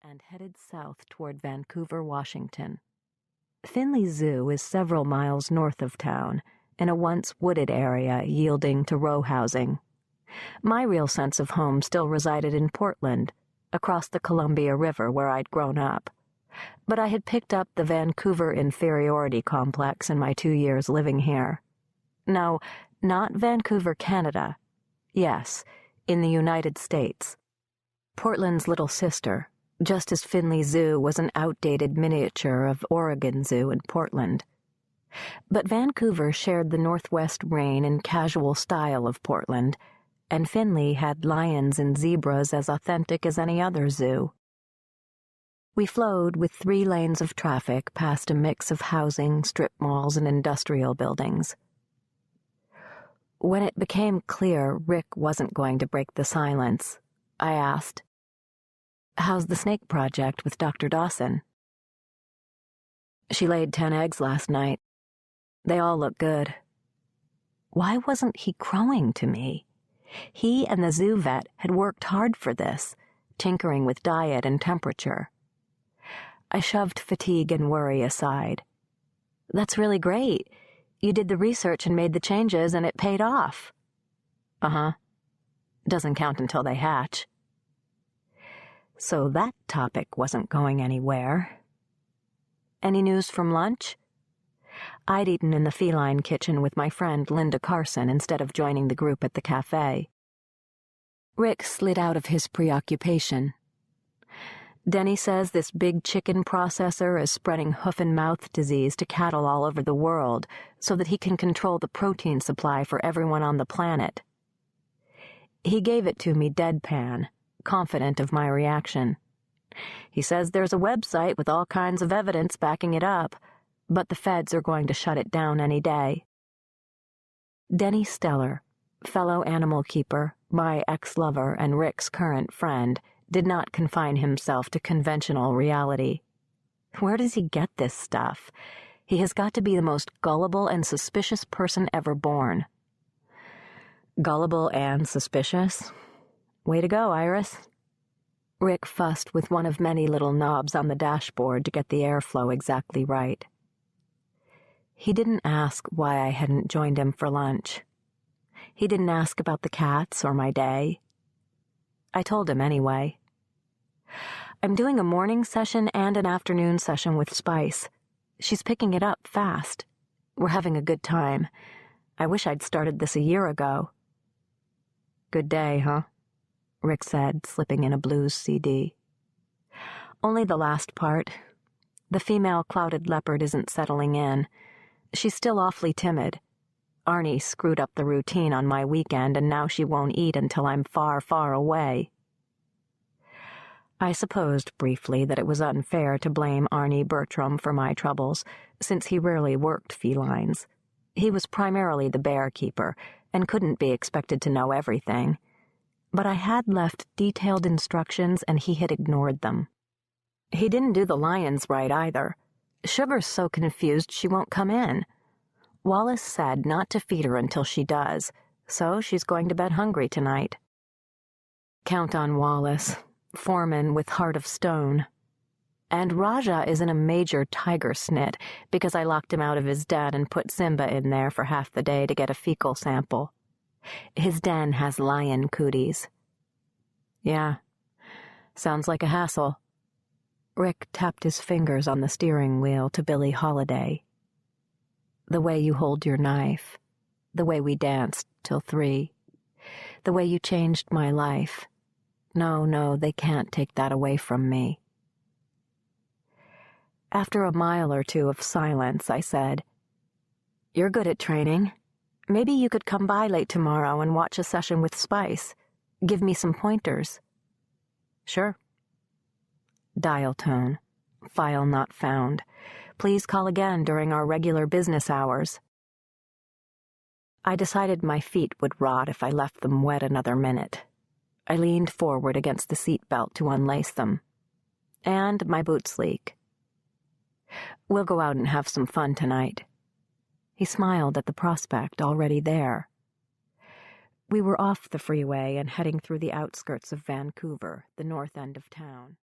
and headed south toward Vancouver, Washington. Finley Zoo is several miles north of town, in a once wooded area yielding to row housing. My real sense of home still resided in Portland, across the Columbia River where I'd grown up. But I had picked up the Vancouver inferiority complex in my 2 years living here. No, not Vancouver, Canada. Yes, in the United States. Portland's little sister, just as Finley Zoo was an outdated miniature of Oregon Zoo in Portland. But Vancouver shared the Northwest rain and casual style of Portland, and Finley had lions and zebras as authentic as any other zoo. We flowed with 3 lanes of traffic past a mix of housing, strip malls, and industrial buildings. When it became clear Rick wasn't going to break the silence, I asked, "How's the snake project with Dr. Dawson?" "She laid 10 eggs last night. They all look good." Why wasn't he crowing to me? He and the zoo vet had worked hard for this, tinkering with diet and temperature. I shoved fatigue and worry aside. "That's really great. You did the research and made the changes, and it paid off." "Uh-huh. Doesn't count until they hatch." So that topic wasn't going anywhere. "Any news from lunch?" I'd eaten in the feline kitchen with my friend Linda Carson instead of joining the group at the cafe. Rick slid out of his preoccupation. "Denny says this big chicken processor is spreading hoof-and-mouth disease to cattle all over the world so that he can control the protein supply for everyone on the planet." He gave it to me deadpan, confident of my reaction. "He says there's a website with all kinds of evidence backing it up, but the feds are going to shut it down any day." Denny Steller, fellow animal keeper, my ex-lover, and Rick's current friend, did not confine himself to conventional reality. Where does he get this stuff? He has got to be the most gullible and suspicious person ever born. Gullible and suspicious? Way to go, Iris. Rick fussed with one of many little knobs on the dashboard to get the airflow exactly right. He didn't ask why I hadn't joined him for lunch. He didn't ask about the cats or my day. I told him anyway. "I'm doing a morning session and an afternoon session with Spice. She's picking it up fast. We're having a good time. I wish I'd started this a year ago." "Good day, huh?" Rick said, slipping in a blues CD. "Only the last part. The female clouded leopard isn't settling in. She's still awfully timid. Arnie screwed up the routine on my weekend, and now she won't eat until I'm far, far away." I supposed briefly that it was unfair to blame Arnie Bertram for my troubles, since he rarely worked felines. He was primarily the bear keeper, and couldn't be expected to know everything. But I had left detailed instructions, and he had ignored them. He didn't do the lions right, either. Sugar's so confused she won't come in. Wallace said not to feed her until she does, so she's going to bed hungry tonight. Count on Wallace, foreman with heart of stone. And Raja is in a major tiger snit because I locked him out of his den and put Simba in there for half the day to get a fecal sample. His den has lion cooties. Yeah, sounds like a hassle. Rick tapped his fingers on the steering wheel to Billie Holiday. "The way you hold your knife, the way we danced till 3, the way you changed my life. No, they can't take that away from me." After a mile or two of silence, I said, "You're good at training. Maybe you could come by late tomorrow and watch a session with Spice. Give me some pointers." "Sure." Dial tone. "File not found. Please call again during our regular business hours." I decided my feet would rot if I left them wet another minute. I leaned forward against the seat belt to unlace them. And my boots leak. "We'll go out and have some fun tonight." He smiled at the prospect already there. We were off the freeway and heading through the outskirts of Vancouver, the north end of town.